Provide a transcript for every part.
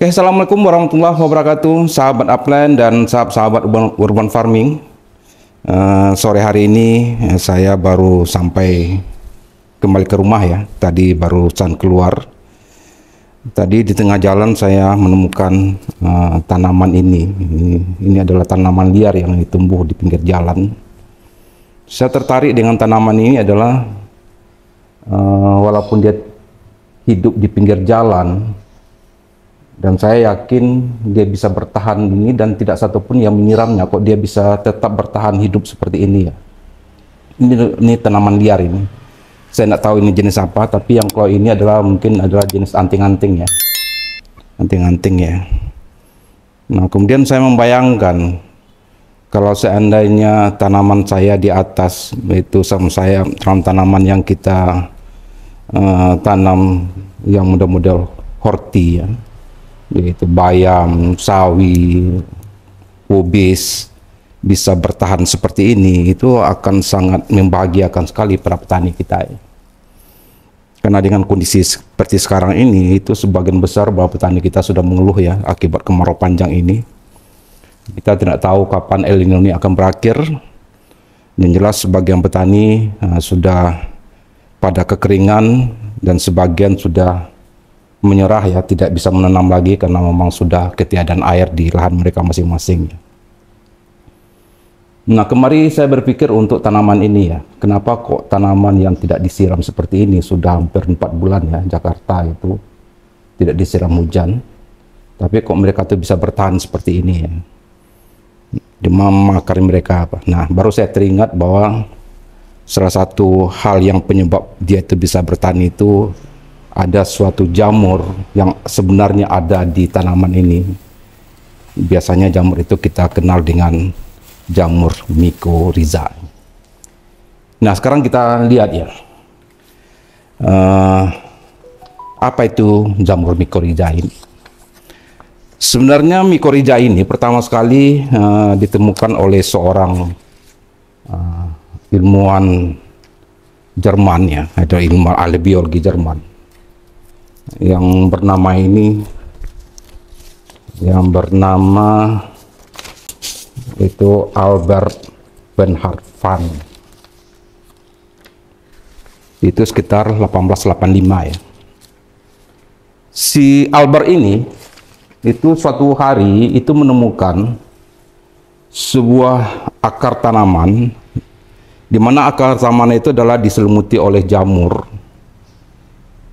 Oke, Assalamualaikum warahmatullahi wabarakatuh, sahabat upland dan sahabat urban farming. Sore hari ini saya baru sampai kembali ke rumah ya. Tadi barusan keluar. Tadi di tengah jalan saya menemukan tanaman ini. Ini adalah tanaman liar yang tumbuh di pinggir jalan. Saya tertarik dengan tanaman ini adalah walaupun dia hidup di pinggir jalan, dan saya yakin dia bisa bertahan ini dan tidak satupun yang menyiramnya. Kok dia bisa tetap bertahan hidup seperti ini ya. Ini tanaman liar ini. Saya tidak tahu ini jenis apa, tapi yang kalau ini adalah mungkin adalah jenis anting-anting ya. Anting-anting ya. Nah, kemudian saya membayangkan kalau seandainya tanaman saya di atas, itu sama saya tanaman yang kita tanam yang model-model horti ya, yaitu bayam, sawi, kubis, bisa bertahan seperti ini, itu akan sangat membahagiakan sekali para petani kita ya. Karena dengan kondisi seperti sekarang ini, itu sebagian besar bahwa petani kita sudah mengeluh ya akibat kemarau panjang ini. Kita tidak tahu kapan El Nino ini akan berakhir. Yang jelas sebagian petani sudah pada kekeringan dan sebagian sudah menyerah ya, tidak bisa menanam lagi karena memang sudah ketiadaan air di lahan mereka masing-masing. Nah, kemarin saya berpikir untuk tanaman ini ya, kenapa kok tanaman yang tidak disiram seperti ini sudah hampir 4 bulan ya, Jakarta itu tidak disiram hujan, tapi kok mereka tuh bisa bertahan seperti ini ya, demam akar mereka apa. Nah, baru saya teringat bahwa salah satu hal yang penyebab dia itu bisa bertahan itu ada suatu jamur yang sebenarnya ada di tanaman ini. Biasanya jamur itu kita kenal dengan jamur mycorrhiza. Nah, sekarang kita lihat ya, apa itu jamur mycorrhiza ini. Sebenarnya mycorrhiza ini pertama sekali ditemukan oleh seorang ilmuwan Jerman ya, ada ilmuwan ahli biologi Jerman yang bernama itu Albert Bernhard van. Itu sekitar 1885 ya. Si Albert ini itu suatu hari itu menemukan sebuah akar tanaman, di mana akar tanaman itu adalah diselimuti oleh jamur.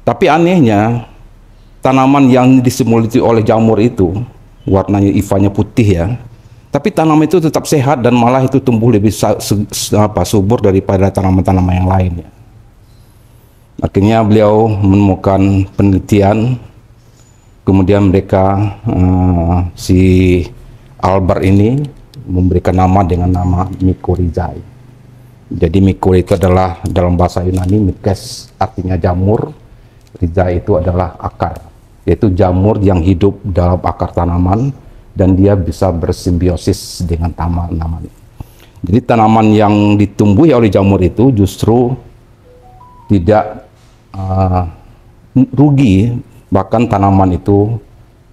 Tapi anehnya, tanaman yang diselimuti oleh jamur itu warnanya ifanya putih ya, tapi tanaman itu tetap sehat dan malah itu tumbuh lebih subur daripada tanaman-tanaman yang lain ya. Akhirnya beliau menemukan penelitian, kemudian mereka si Albert ini memberikan nama dengan nama mycorrhiza. Jadi mycorrhiza itu adalah dalam bahasa Yunani myces artinya jamur, rhiza itu adalah akar, yaitu jamur yang hidup dalam akar tanaman dan dia bisa bersimbiosis dengan tanaman. Jadi tanaman yang ditumbuhi oleh jamur itu justru tidak rugi, bahkan tanaman itu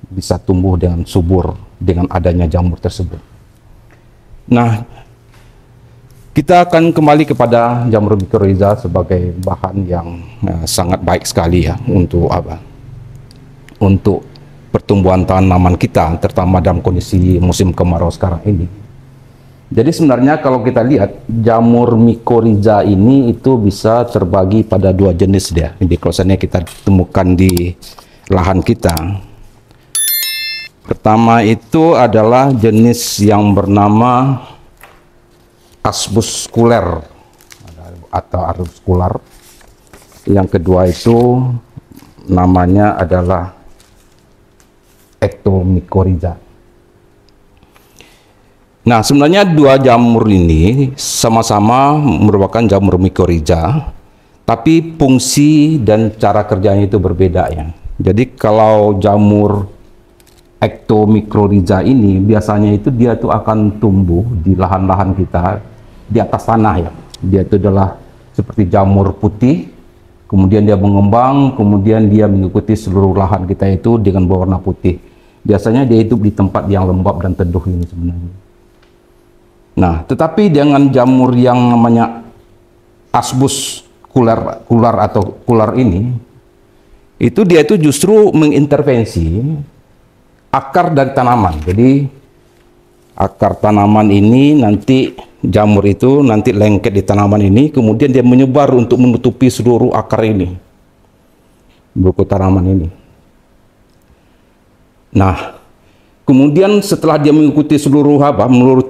bisa tumbuh dengan subur dengan adanya jamur tersebut. Nah, kita akan kembali kepada jamur mycorrhiza sebagai bahan yang sangat baik sekali ya untuk apa? Untuk pertumbuhan tanaman kita, terutama dalam kondisi musim kemarau sekarang ini. Jadi sebenarnya kalau kita lihat jamur mycorrhiza ini itu bisa terbagi pada 2 jenis dia. Jadi kalau seandainya kita temukan di lahan kita, pertama itu adalah jenis yang bernama Asbuscular atau arbuscular. Yang kedua itu namanya adalah Ectomycorrhiza. Nah, sebenarnya 2 jamur ini sama-sama merupakan jamur mycorrhiza, tapi fungsi dan cara kerjanya itu berbeda ya. Jadi kalau jamur Ectomycorrhiza ini biasanya itu dia tuh akan tumbuh di lahan-lahan kita di atas tanah ya. Dia itu adalah seperti jamur putih, kemudian dia mengembang, kemudian dia mengikuti seluruh lahan kita itu dengan berwarna putih. Biasanya dia hidup di tempat yang lembab dan teduh ini sebenarnya. Nah, tetapi dengan jamur yang namanya Asbus kular atau kular ini, itu dia itu justru mengintervensi akar dari tanaman. Jadi akar tanaman ini nanti jamur itu nanti lengket di tanaman ini, kemudian dia menyebar untuk menutupi seluruh akar ini, buku tanaman ini. Nah, kemudian setelah dia mengikuti seluruh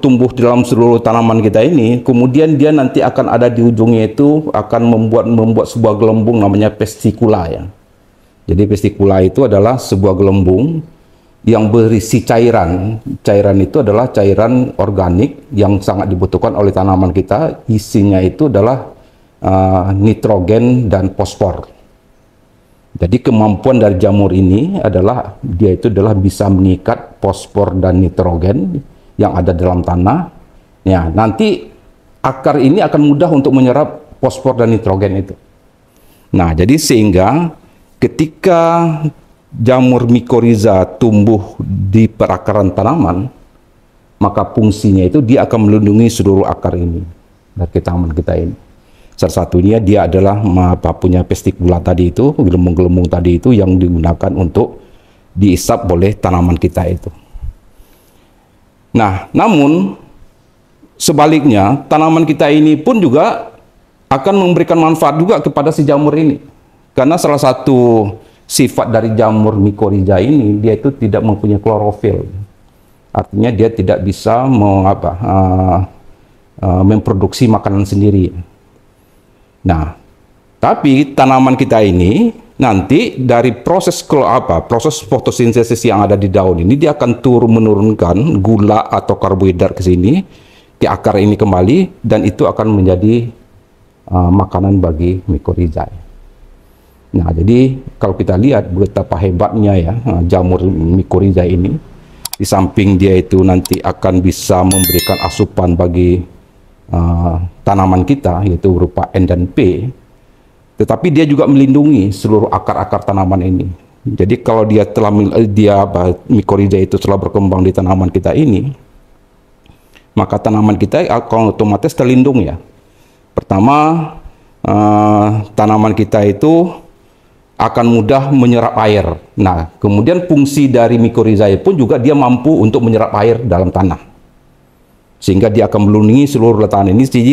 tumbuh dalam seluruh tanaman kita ini, kemudian dia nanti akan ada di ujungnya itu akan membuat sebuah gelembung namanya pestikula ya. Jadi pestikula itu adalah sebuah gelembung yang berisi cairan. Cairan itu adalah cairan organik yang sangat dibutuhkan oleh tanaman kita. Isinya itu adalah nitrogen dan fosfor. Jadi kemampuan dari jamur ini adalah dia itu adalah bisa mengikat fosfor dan nitrogen yang ada dalam tanah. Ya, nanti akar ini akan mudah untuk menyerap fosfor dan nitrogen itu. Nah, jadi sehingga ketika jamur mikoriza tumbuh di perakaran tanaman, maka fungsinya itu dia akan melindungi seluruh akar ini dari tanaman kita ini. Salah satunya dia adalah punya pestikula tadi itu, gelembung-gelembung tadi itu yang digunakan untuk diisap oleh tanaman kita itu. Nah, namun sebaliknya tanaman kita ini pun juga akan memberikan manfaat juga kepada si jamur ini. Karena salah satu sifat dari jamur mikoriza ini, dia itu tidak mempunyai klorofil. Artinya dia tidak bisa memproduksi makanan sendiri. Nah, tapi tanaman kita ini nanti dari proses fotosintesis yang ada di daun ini, dia akan menurunkan gula atau karbohidrat ke sini, ke akar ini kembali, dan itu akan menjadi makanan bagi mikoriza. Nah, jadi kalau kita lihat betapa hebatnya ya jamur mikoriza ini, di samping dia itu nanti akan bisa memberikan asupan bagi tanaman kita, yaitu berupa N dan P, tetapi dia juga melindungi seluruh akar-akar tanaman ini. Jadi kalau mikoriza itu telah berkembang di tanaman kita ini, maka tanaman kita akan otomatis terlindung ya. Pertama, tanaman kita itu akan mudah menyerap air. Nah, kemudian fungsi dari mikoriza pun juga dia mampu untuk menyerap air dalam tanah, sehingga dia akan melindungi seluruh letaknya ini. Jadi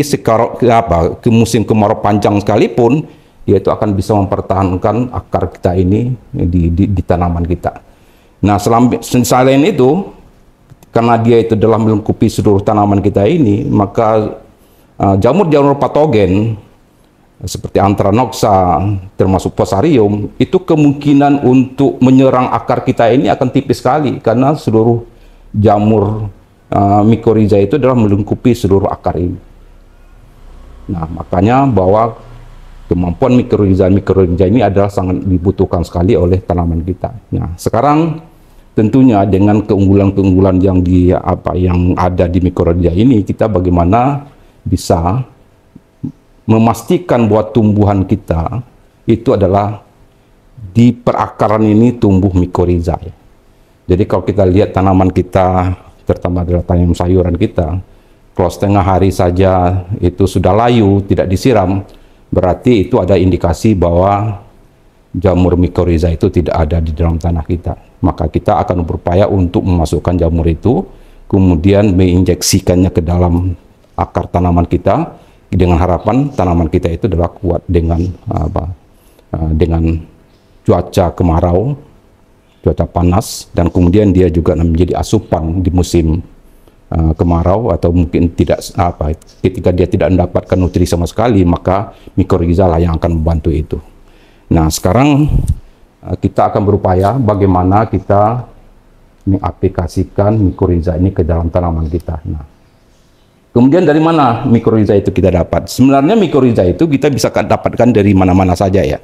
ke musim kemarau panjang sekalipun, dia itu akan bisa mempertahankan akar kita ini di tanaman kita. Nah, selain itu, karena dia itu telah melengkapi seluruh tanaman kita ini, maka jamur-jamur patogen seperti Anthraconoxa termasuk Fusarium itu kemungkinan untuk menyerang akar kita ini akan tipis sekali, karena seluruh jamur mikoriza itu adalah melengkapi seluruh akar ini. Nah, makanya bahwa kemampuan mikoriza ini adalah sangat dibutuhkan sekali oleh tanaman kita. Nah, sekarang tentunya dengan keunggulan-keunggulan yang ada di mikoriza ini, kita bagaimana bisa memastikan bahwa tumbuhan kita itu adalah di perakaran ini tumbuh mikoriza. Jadi kalau kita lihat tanaman kita, terutama adalah tanaman sayuran kita, kalau setengah hari saja itu sudah layu, tidak disiram, berarti itu ada indikasi bahwa jamur mikoriza itu tidak ada di dalam tanah kita. Maka kita akan berupaya untuk memasukkan jamur itu, kemudian menginjeksikannya ke dalam akar tanaman kita, dengan harapan tanaman kita itu adalah kuat dengan dengan cuaca kemarau, cuaca panas, dan kemudian dia juga menjadi asupan di musim kemarau, atau mungkin tidak ketika dia tidak mendapatkan nutrisi sama sekali, maka mikoriza lah yang akan membantu itu. Nah, sekarang kita akan berupaya bagaimana kita mengaplikasikan mikoriza ini ke dalam tanaman kita. Nah, kemudian dari mana mikoriza itu kita dapat? Sebenarnya mikoriza itu kita bisa dapatkan dari mana-mana saja ya,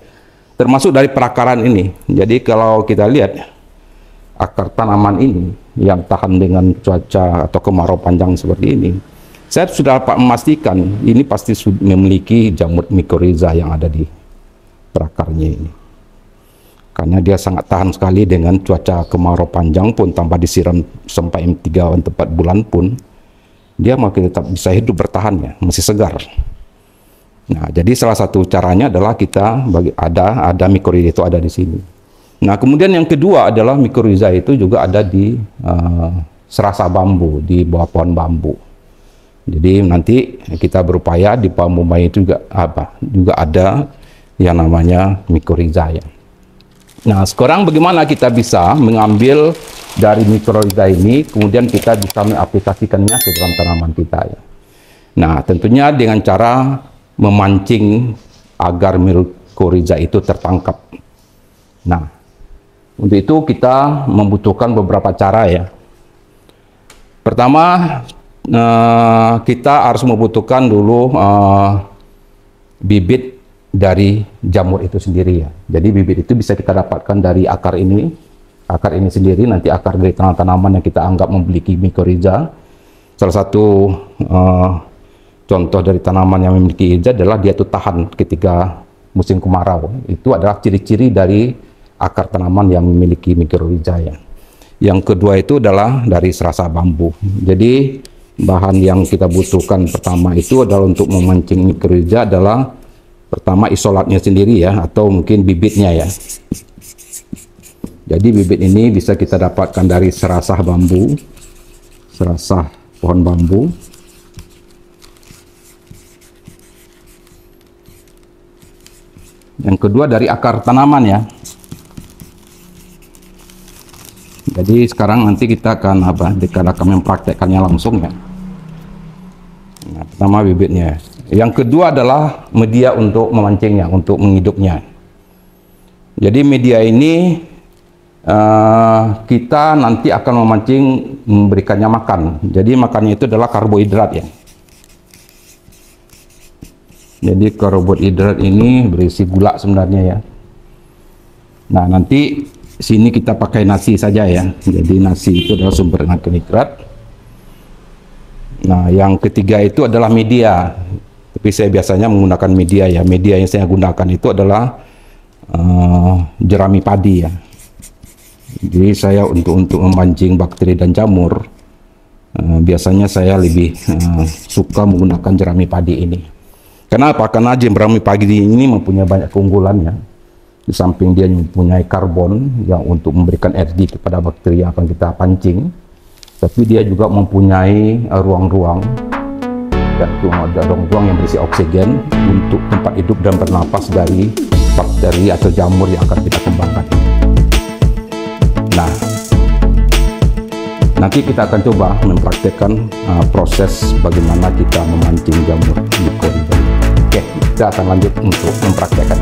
termasuk dari perakaran ini. Jadi kalau kita lihat akar tanaman ini yang tahan dengan cuaca atau kemarau panjang seperti ini, saya sudah dapat memastikan ini pasti memiliki jamur mikoriza yang ada di perakarnya ini. karena dia sangat tahan sekali dengan cuaca kemarau panjang pun tanpa disiram sampai 3 atau 4 bulan pun dia masih tetap bisa hidup bertahan ya, masih segar. Nah, jadi salah satu caranya adalah kita ada mikorhiza itu ada di sini. Nah, kemudian yang kedua adalah mikorhiza itu juga ada di serasa bambu, di bawah pohon bambu. Jadi nanti kita berupaya di bawah rumah itu juga ada yang namanya mikorhiza ya. Nah, sekarang bagaimana kita bisa mengambil dari mikorhiza ini, kemudian kita bisa mengaplikasikannya ke dalam tanaman kita ya. Nah, tentunya dengan cara memancing agar mikorhiza itu tertangkap. Nah, untuk itu kita membutuhkan beberapa cara ya. Pertama, kita harus membutuhkan dulu bibit dari jamur itu sendiri ya. Jadi bibit itu bisa kita dapatkan dari akar ini sendiri, nanti akar dari tanaman yang kita anggap memiliki mikorhiza. Salah satu contoh dari tanaman yang memiliki mikorhiza adalah dia itu tahan ketika musim kemarau. Itu adalah ciri-ciri dari akar tanaman yang memiliki mikorhiza ya. Yang kedua itu adalah dari serasa bambu. Jadi bahan yang kita butuhkan pertama itu adalah untuk memancing mikorhiza adalah pertama isolatnya sendiri ya, atau mungkin bibitnya ya. Jadi bibit ini bisa kita dapatkan dari serasah bambu, serasah pohon bambu. Yang kedua dari akar tanaman ya. Jadi sekarang nanti kita akan mempraktekkannya langsung ya. Nah, pertama bibitnya. Yang kedua adalah media untuk memancingnya, untuk menghidupnya. Jadi media ini kita nanti akan memancing, memberikannya makan. Jadi makannya itu adalah karbohidrat ya. Jadi karbohidrat ini berisi gula sebenarnya ya. Nah, nanti sini kita pakai nasi saja ya. Jadi nasi itu adalah sumber karbohidrat. Nah, yang ketiga itu adalah media. Tapi saya biasanya menggunakan media ya. Media yang saya gunakan itu adalah jerami padi ya. Jadi saya untuk memancing bakteri dan jamur, biasanya saya lebih suka menggunakan jerami padi ini. Kenapa? Karena jerami padi ini mempunyai banyak keunggulannya. Di samping dia mempunyai karbon yang untuk memberikan energi kepada bakteri yang akan kita pancing, tapi dia juga mempunyai ruang-ruang yang berisi oksigen untuk tempat hidup dan bernapas dari bakteri atau jamur yang akan kita kembangkan. Nah, nanti kita akan coba mempraktekkan proses bagaimana kita memancing jamur mikorhiza. Oke, kita akan lanjut untuk mempraktekkan.